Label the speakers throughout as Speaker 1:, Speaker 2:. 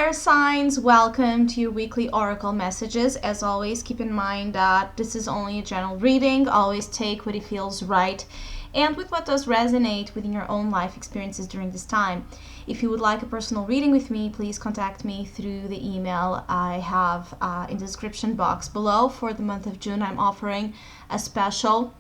Speaker 1: Air signs, welcome to your weekly oracle messages. As always, keep in mind that this is only a general reading. Always take what it feels right and with what does resonate within your own life experiences during this time. If you would like a personal reading with me, please contact me through the email I have in the description box below. For the month of June, I'm offering a special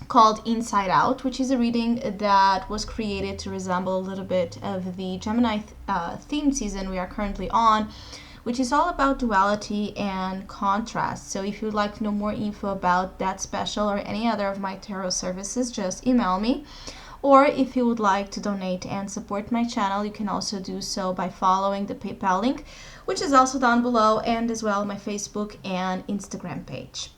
Speaker 1: called Inside Out, which is a reading that was created to resemble a little bit of the Gemini themed season we are currently on, which is all about duality and contrast. So if you would like to know more info about that special or any other of my tarot services, just email me. Or if you would like to donate and support my channel, you can also do so by following the PayPal link, which is also down below, and as well my Facebook and Instagram page.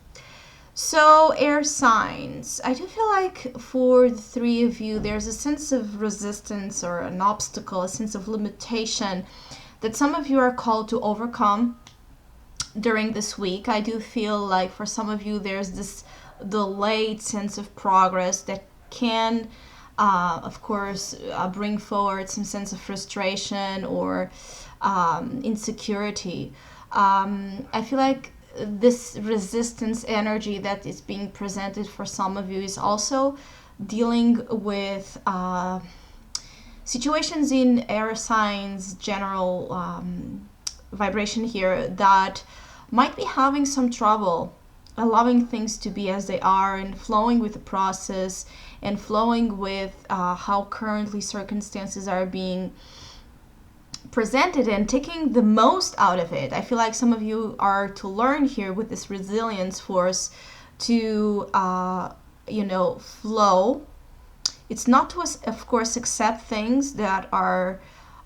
Speaker 1: So, air signs. I do feel like for the three of you, there's a sense of resistance or an obstacle, a sense of limitation that some of you are called to overcome during this week. I do feel like for some of you, there's this delayed sense of progress that can, of course, bring forward some sense of frustration or insecurity. I feel like this resistance energy that is being presented for some of you is also dealing with situations in air signs general vibration here that might be having some trouble allowing things to be as they are and flowing with the process and flowing with how currently circumstances are being presented and taking the most out of it. I feel like some of you are to learn here with this resilience force to, flow. It's not to, of course, accept things that are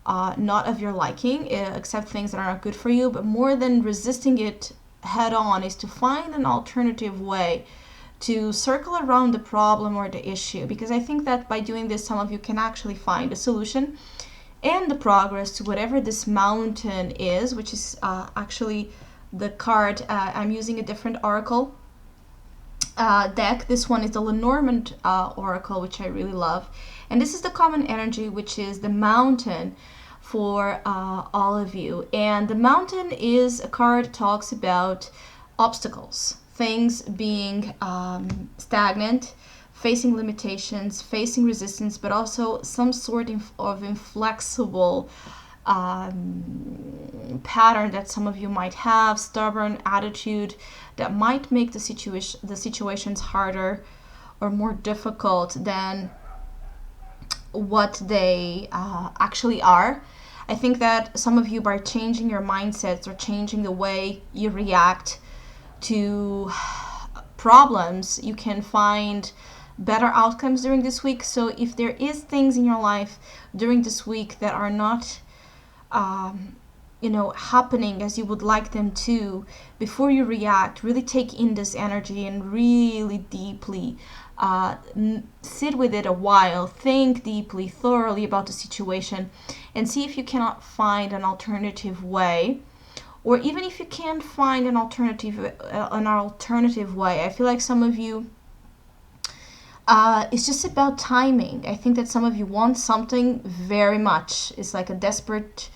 Speaker 1: not of your liking, accept things that are not good for you, but more than resisting it head on is to find an alternative way to circle around the problem or the issue, because I think that by doing this, some of you can actually find a solution and the progress to whatever this mountain is, which is actually the card. I'm using a different oracle deck. This one is the Lenormand oracle, which I really love. And this is the common energy, which is the mountain for all of you. And the mountain is a card that talks about obstacles, things being stagnant, facing limitations, facing resistance, but also some sort of inflexible pattern that some of you might have, stubborn attitude that might make the situations harder or more difficult than what they actually are. I think that some of you, by changing your mindsets or changing the way you react to problems, you can find better outcomes during this week. So if there is things in your life during this week that are not happening as you would like them to, before you react, really take in this energy and really deeply sit with it a while, think deeply, thoroughly about the situation, and see if you cannot find an alternative way. Or even if you can't find an alternative way, I feel like some of you, it's just about timing. I think that some of you want something very much. It's like a desperate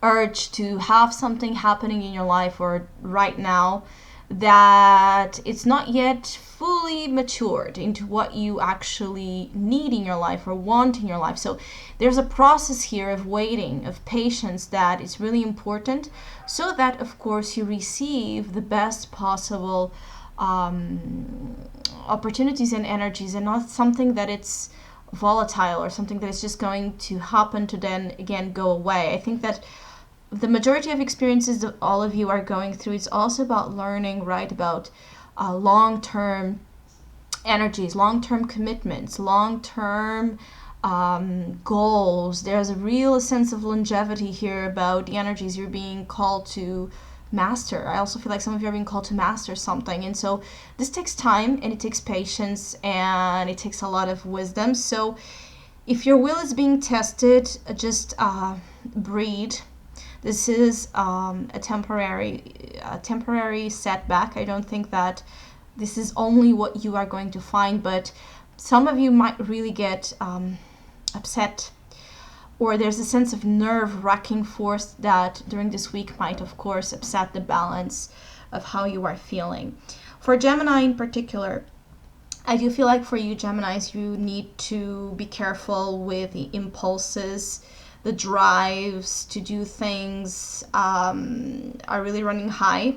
Speaker 1: urge to have something happening in your life or right now that it's not yet fully matured into what you actually need in your life or want in your life. So there's a process here of waiting, of patience, that is really important, so that of course you receive the best possible opportunities and energies, and not something that it's volatile or something that is just going to happen to then again go away. I think that the majority of experiences that all of you are going through, it's also about learning, right, about long-term energies, long-term commitments, long-term goals. There's a real sense of longevity here about the energies you're being called to master. I also feel like some of you are being called to master something, and so this takes time and it takes patience and it takes a lot of wisdom. So if your will is being tested, just breathe. This is a temporary setback. I don't think that this is only what you are going to find, but some of you might really get upset or there's a sense of nerve-wracking force that during this week might, of course, upset the balance of how you are feeling. For Gemini in particular, I do feel like for you Geminis, you need to be careful with the impulses. The drives to do things are really running high.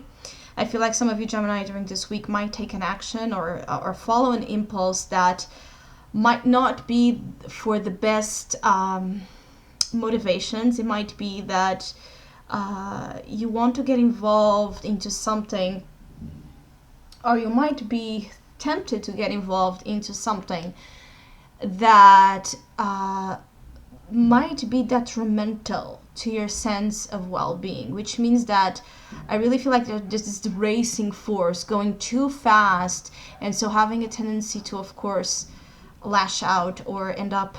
Speaker 1: I feel like some of you Gemini during this week might take an action or follow an impulse that might not be for the best motivations. It might be that you want to get involved into something, or you might be tempted to get involved into something that might be detrimental to your sense of well-being, which means that I really feel like there's this racing force going too fast, and so having a tendency to, of course, lash out or end up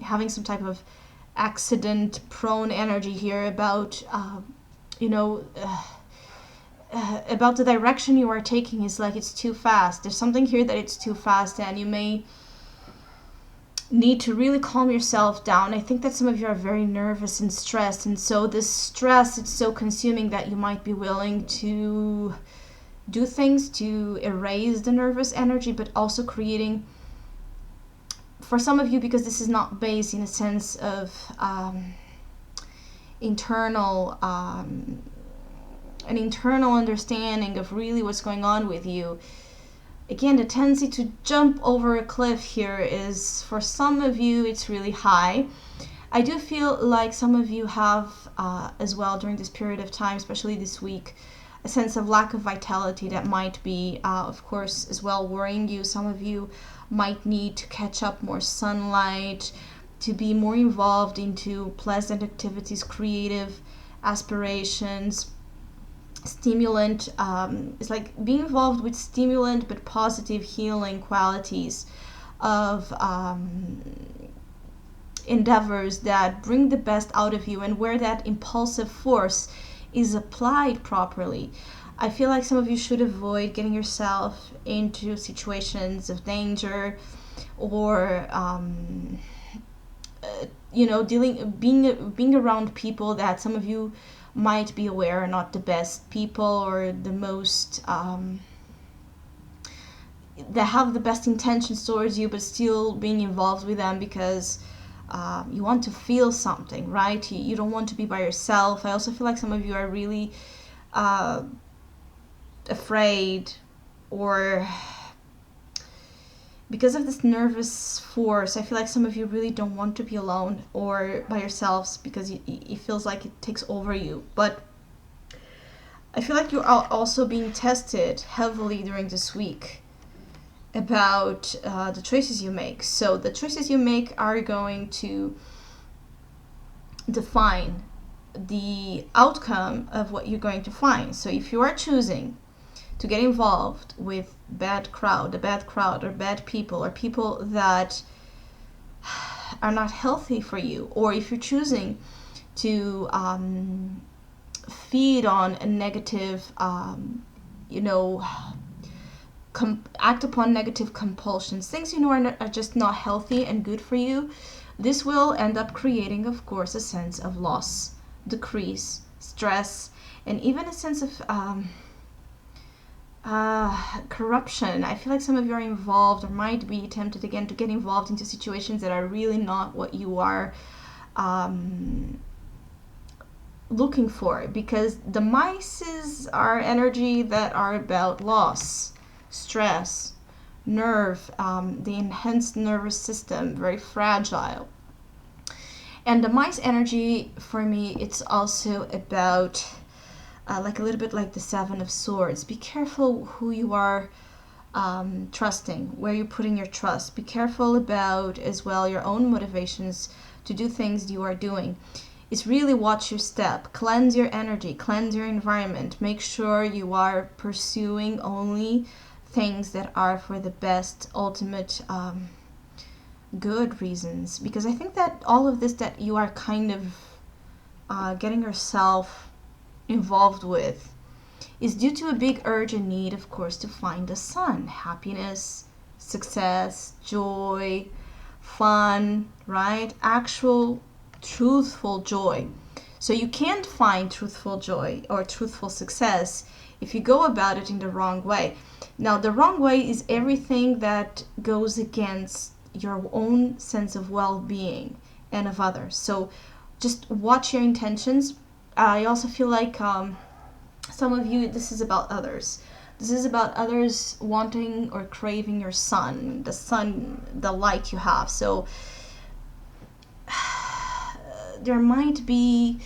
Speaker 1: having some type of accident prone energy here about about the direction you are taking. Is like it's too fast. There's something here that it's too fast, and you may need to really calm yourself down. I think that some of you are very nervous and stressed, and so this stress, it's so consuming that you might be willing to do things to erase the nervous energy, but also creating, for some of you, because this is not based in a sense of internal an internal understanding of really what's going on with you. Again, the tendency to jump over a cliff here is, for some of you, it's really high. I do feel like some of you have as well during this period of time, especially this week, a sense of lack of vitality that might be, of course, as well worrying you. Some of you might need to catch up more sunlight, to be more involved into pleasant activities, creative aspirations, stimulant. It's like being involved with stimulant but positive healing qualities of endeavors that bring the best out of you, and where that impulsive force is applied properly. I feel like some of you should avoid getting yourself into situations of danger, or being around people that some of you might be aware are not the best people, or the most that have the best intentions towards you, but still being involved with them because you want to feel something, right? You don't want to be by yourself. I also feel like some of you are really afraid, or because of this nervous force, I feel like some of you really don't want to be alone or by yourselves, because it feels like it takes over you. But I feel like you're also being tested heavily during this week about the choices you make. So the choices you make are going to define the outcome of what you're going to find. So if you are choosing to get involved with a bad crowd, or bad people, or people that are not healthy for you, or if you're choosing to feed on a negative, act upon negative compulsions, things are just not healthy and good for you, this will end up creating, of course, a sense of loss, decrease, stress, and even a sense of corruption. I feel like some of you are involved, or might be tempted again to get involved into situations that are really not what you are looking for, because the mices are energy that are about loss, stress, nerve, the enhanced nervous system, very fragile. And the mice energy, for me, it's also about like a little bit like the Seven of Swords. Be careful who you are trusting, where you're putting your trust. Be careful about as well your own motivations to do things you are doing. It's really watch your step, cleanse your energy, cleanse your environment. Make sure you are pursuing only things that are for the best, ultimate good reasons. Because I think that all of this that you are kind of getting yourself involved with is due to a big urge and need, of course, to find the sun, happiness, success, joy, fun, right? Actual truthful joy. So you can't find truthful joy or truthful success if you go about it in the wrong way. Now, the wrong way is everything that goes against your own sense of well-being and of others. So just watch your intentions. I also feel like some of you, this is about others. This is about others wanting or craving your sun, the light you have. So there might be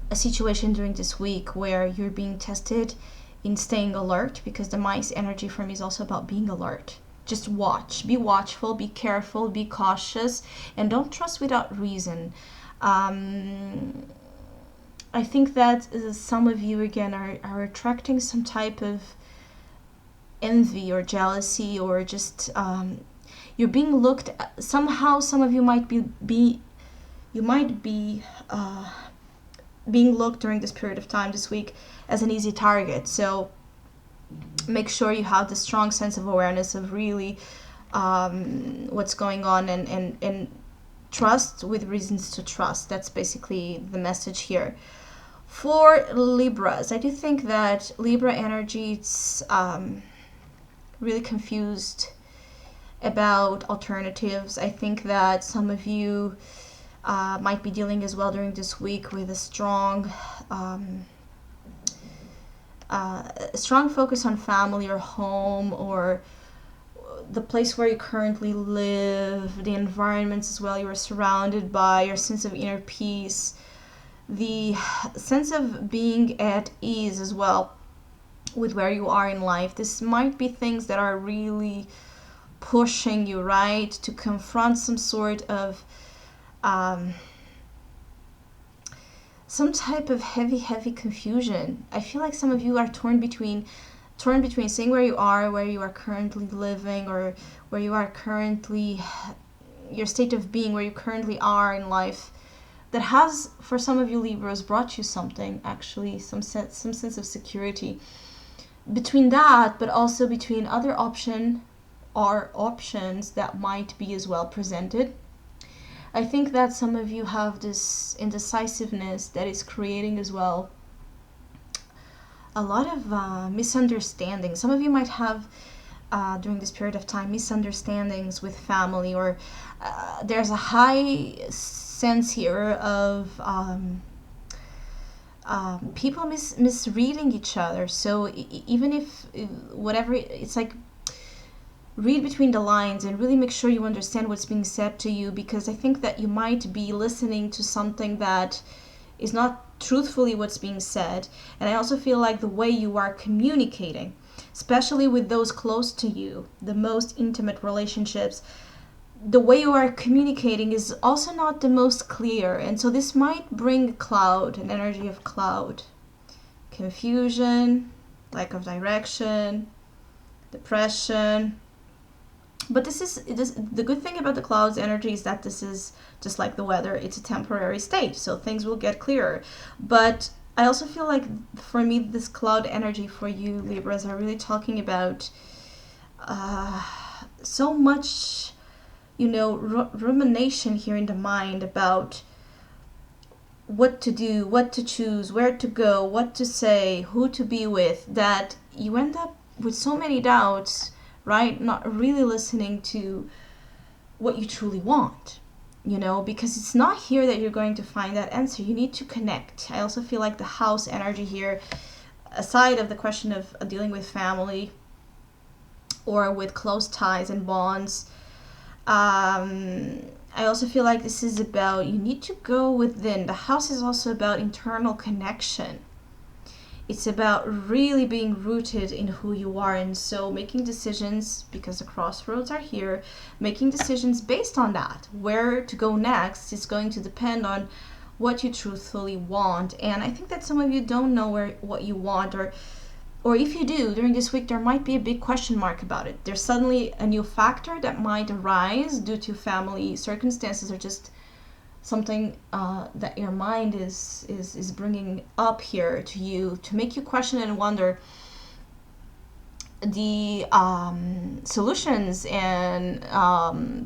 Speaker 1: a situation during this week where you're being tested in staying alert, because the mice energy for me is also about being alert. Just watch, be watchful, be careful, be cautious, and don't trust without reason. I think that some of you again are attracting some type of envy or jealousy, or just you're being looked at. Somehow some of you might be being looked during this period of time this week as an easy target. So make sure you have the strong sense of awareness of really what's going on, and trust with reasons to trust. That's basically the message here. For Libras, I do think that Libra energy, it's really confused about alternatives. I think that some of you might be dealing as well during this week with a strong focus on family or home, or the place where you currently live, the environments as well you are surrounded by, your sense of inner peace, the sense of being at ease as well with where you are in life. This might be things that are really pushing you, right, to confront some sort of some type of heavy confusion. I feel like some of you are torn between seeing where you are currently living, or where you are currently, your state of being, where you currently are in life, that has, for some of you Libras, brought you something, actually, some sense of security. Between that, but also between other options that might be as well presented. I think that some of you have this indecisiveness that is creating as well a lot of misunderstandings. Some of you might have during this period of time misunderstandings with family, or there's a high sense here of people misreading each other. So even if whatever, it's like, read between the lines and really make sure you understand what's being said to you, because I think that you might be listening to something that is not truthfully what's being said. And I also feel like the way you are communicating, especially with those close to you, the most intimate relationships, the way you are communicating is also not the most clear. And so this might bring cloud, an energy of cloud, confusion, lack of direction, depression. But the good thing about the clouds energy is that this is just like the weather. It's a temporary state, so things will get clearer. But I also feel like, for me, this cloud energy for you Libras are really talking about so much, rumination here in the mind about what to do, what to choose, where to go, what to say, who to be with, that you end up with so many doubts, right? Not really listening to what you truly want, because it's not here that you're going to find that answer. You need to connect. I also feel like the house energy here, aside of the question of dealing with family or with close ties and bonds, I also feel like this is about, you need to go within. The house is also about internal connection. It's about really being rooted in who you are. And so making decisions, because the crossroads are here, making decisions based on that. Where to go next is going to depend on what you truthfully want. And I think that some of you don't know what you want, or if you do, during this week, there might be a big question mark about it. There's suddenly a new factor that might arise due to family circumstances, or just something that your mind is bringing up here to you, to make you question and wonder the solutions and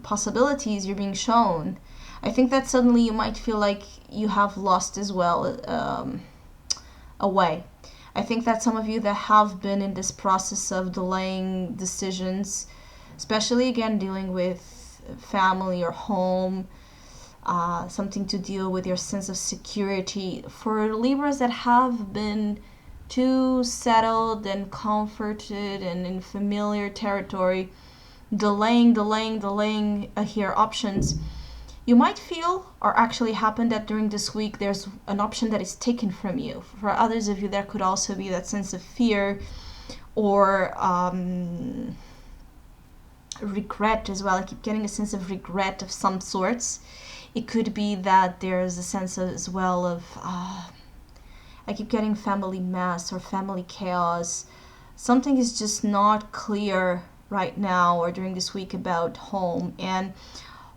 Speaker 1: possibilities you're being shown. I think that suddenly you might feel like you have lost as well a way. I think that some of you that have been in this process of delaying decisions, especially again dealing with family or home, something to deal with your sense of security. For Libras that have been too settled and comforted and in familiar territory, delaying here options, you might feel or actually happen that during this week there's an option that is taken from you. For others of you, there could also be that sense of fear or regret as well. I keep getting a sense of regret of some sorts. It could be that there's a sense of, as well of I keep getting family mess or family chaos. Something is just not clear right now or during this week about home, and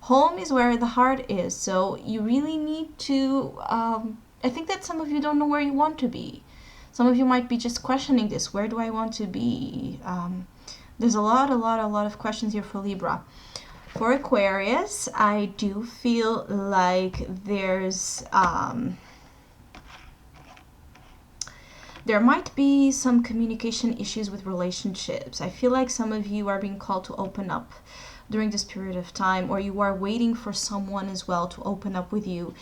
Speaker 1: home is where the heart is. So you really need to I think that some of you don't know where you want to be. Some of you might be just questioning this. Where do I want to be? There's a lot of questions here for Libra. For Aquarius, I do feel like there might be some communication issues with relationships. I feel like some of you are being called to open up during this period of time, or you are waiting for someone as well to open up with you.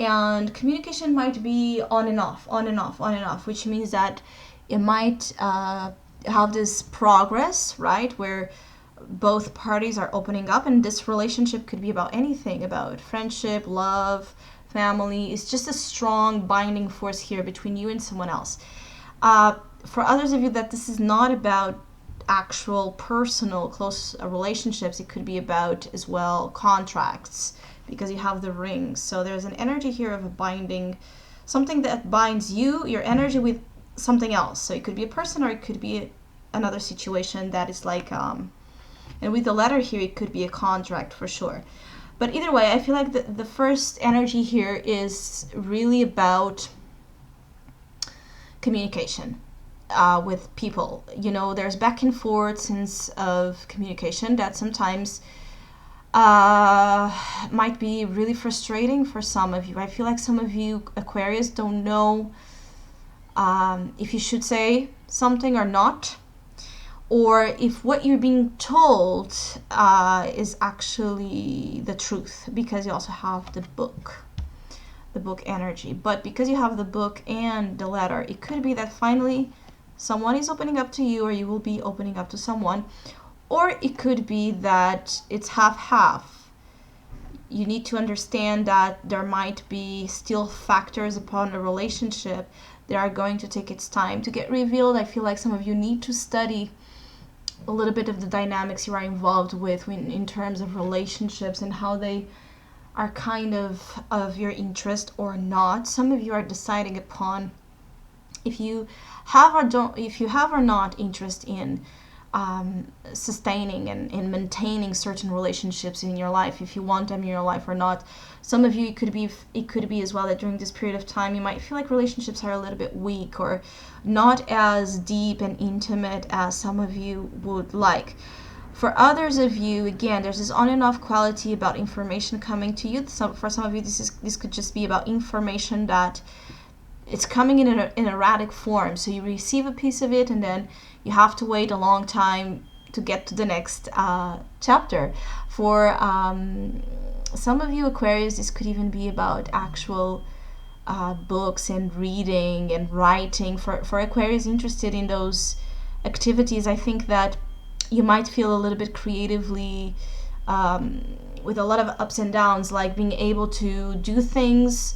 Speaker 1: And communication might be on and off, which means that it might have this progress, right, where both parties are opening up, and this relationship could be about anything, about friendship, love, family. It's just a strong binding force here between you and someone else. For others of you that this is not about actual personal close relationships, it could be about as well contracts, because you have the rings. So there's an energy here of a binding, something that binds you, your energy, with something else. So it could be a person or it could be another situation that is like and with the letter here, it could be a contract for sure. But either way, I feel like the first energy here is really about communication with people. You know, there's back and forth sense of communication that sometimes might be really frustrating for some of you. I feel like some of you Aquarius don't know if you should say something or not, or if what you're being told is actually the truth, because you also have the book energy. But because you have the book and the letter, it could be that finally someone is opening up to you, or you will be opening up to someone, or it could be that it's half. You need to understand that there might be still factors upon a relationship that are going to take its time to get revealed. I feel like some of you need to study a little bit of the dynamics you are involved with in terms of relationships and how they are kind of your interest or not. Some of you are deciding upon if you have or not interest in sustaining and in maintaining certain relationships in your life, if you want them in your life or not. Some of you, it could be as well that during this period of time you might feel like relationships are a little bit weak or not as deep and intimate as some of you would like. For others of you, again, there's this on and off quality about information coming to you. So for some of you, this could just be about information that it's coming in an erratic form. So you receive a piece of it and then you have to wait a long time to get to the next chapter. For some of you Aquarius, this could even be about actual books and reading and writing. For Aquarius interested in those activities, I think that you might feel a little bit creatively with a lot of ups and downs, like being able to do things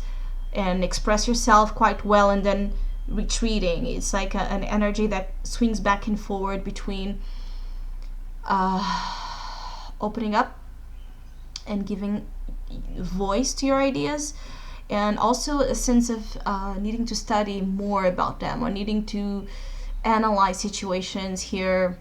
Speaker 1: and express yourself quite well and then retreating. It's like an energy that swings back and forward between opening up and giving voice to your ideas, and also a sense of needing to study more about them or needing to analyze situations here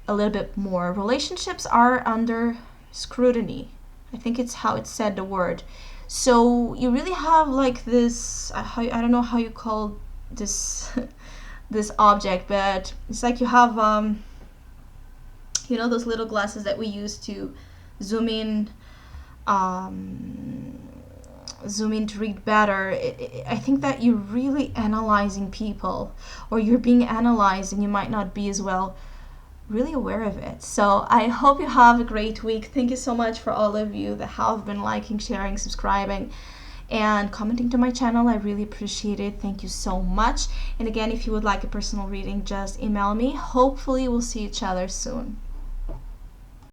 Speaker 1: a little bit more. Relationships are under scrutiny. I think it's how it's said, the word. So you really have like this, I don't know how you call this this object, but it's like you have you know those little glasses that we use to zoom in zoom in to read better, I think that you're really analyzing people, or you're being analyzed, and you might not be as well really aware of it. So I hope you have a great week. Thank you so much for all of you that have been liking, sharing, subscribing, and commenting to my channel. I really appreciate it. Thank you so much. And again, if you would like a personal reading, just email me. Hopefully we'll see each other soon.